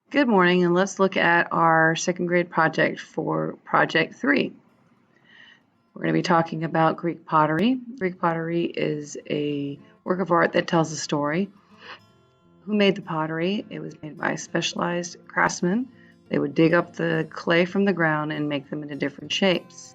Good morning, and let's look at our second grade project for Project 3. We're going to be talking about Greek pottery. Greek pottery is a work of art that tells a story. Who made the pottery? It was made by specialized craftsmen. They would dig up the clay from the ground and make them into different shapes.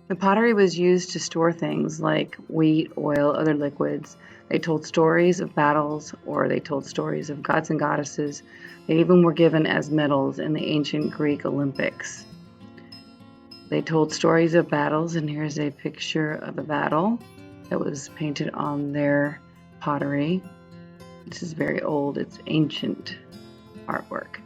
The pottery was used to store things like wheat, oil, other liquids. They told stories of battles, or they told stories of gods and goddesses. They even were given as medals in the ancient Greek Olympics. They told stories of battles, and here's a picture of a battle that was painted on their pottery. This is very old, it's ancient artwork.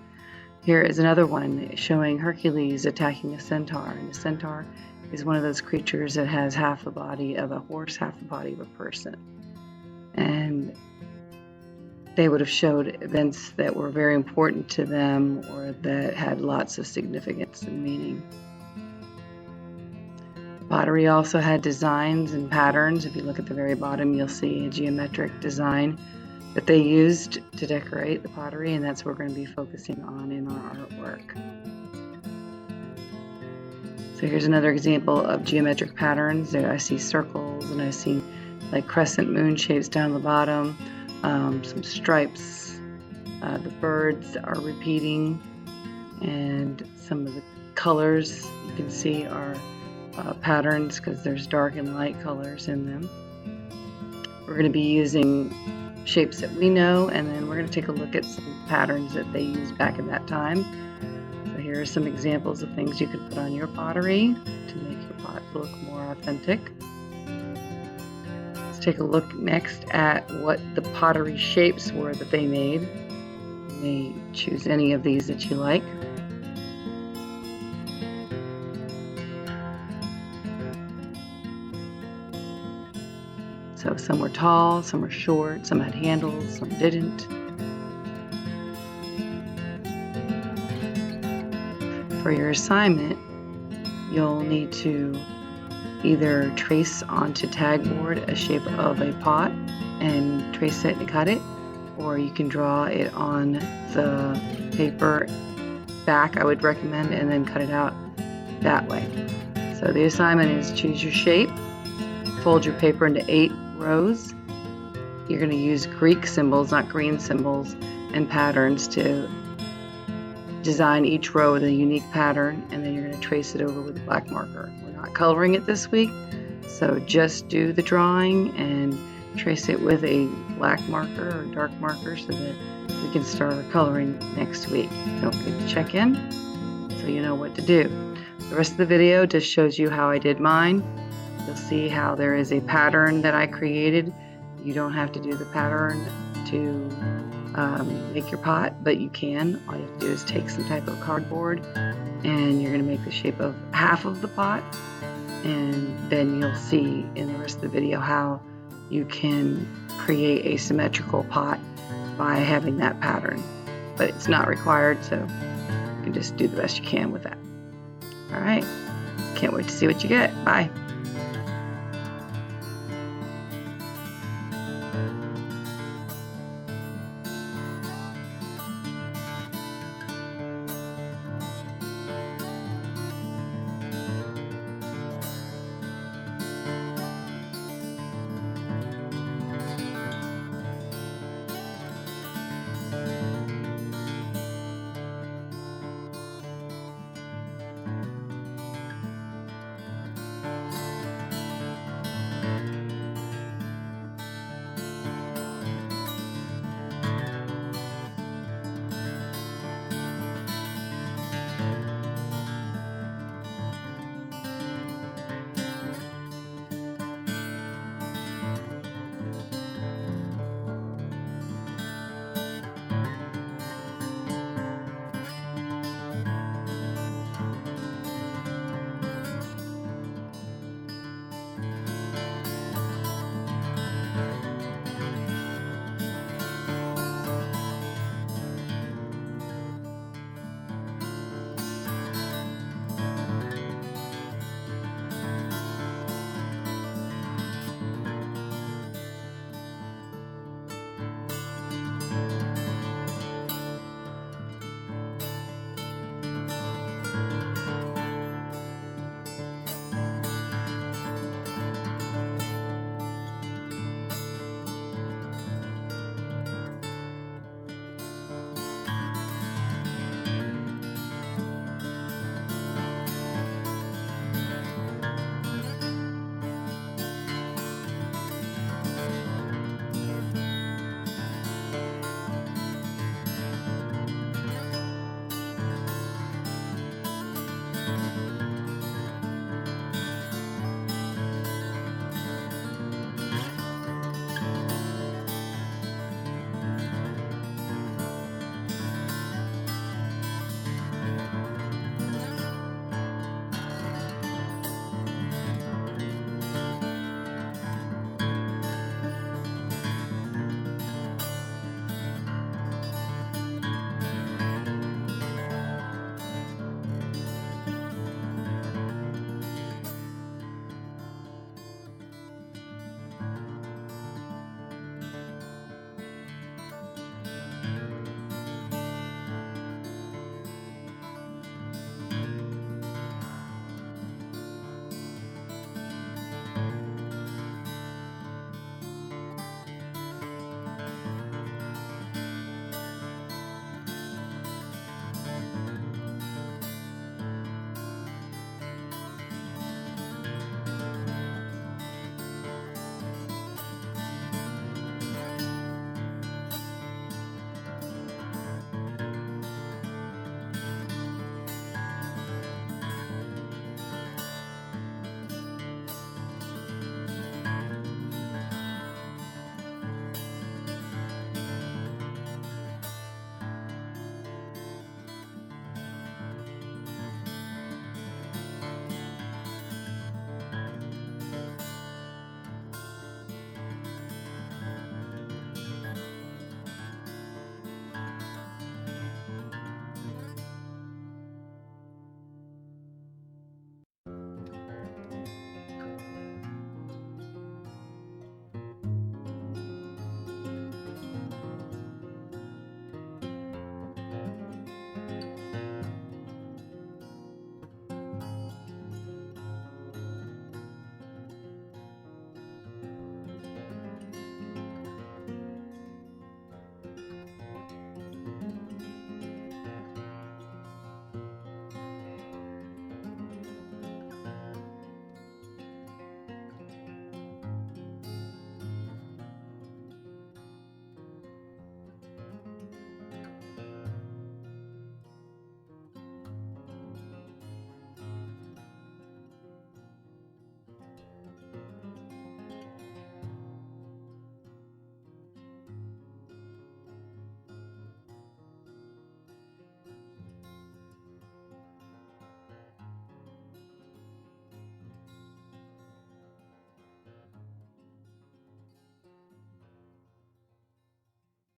Here is another one showing Hercules attacking a centaur, and a centaur is one of those creatures that has half the body of a horse, half the body of a person. And they would have showed events that were very important to them or that had lots of significance and meaning. Pottery also had designs and patterns. If you look at the very bottom, you'll see a geometric design that they used to decorate the pottery, and that's what we're going to be focusing on in our artwork. So here's another example of geometric patterns. There I see circles, and I see like crescent moon shapes down the bottom, some stripes. The birds are repeating, and some of the colors you can see are patterns because there's dark and light colors in them. We're going to be using shapes that we know, and then we're going to take a look at some patterns that they used back in that time. So here are some examples of things you could put on your pottery to make your pot look more authentic. Let's take a look next at what the pottery shapes were that they made. You may choose any of these that you like. So some were tall, some were short, some had handles, some didn't. For your assignment, you'll need to either trace onto tagboard a shape of a pot and trace it and cut it, or you can draw it on the paper back, I would recommend, and then cut it out that way. So the assignment is choose your shape, fold your paper into 8 rows. You're going to use Greek symbols, not green symbols, and patterns to design each row with a unique pattern, and then you're going to trace it over with a black marker. We're not coloring it this week, so just do the drawing and trace it with a black marker or dark marker so that we can start our coloring next week. Don't forget to check in so you know what to do. The rest of the video just shows you how I did mine. You'll see how there is a pattern that I created. You don't have to do the pattern to make your pot, but you can. All you have to do is take some type of cardboard, and you're going to make the shape of half of the pot, and then you'll see in the rest of the video how you can create a symmetrical pot by having that pattern. But it's not required, so you can just do the best you can with that. All right, can't wait to see what you get. Bye.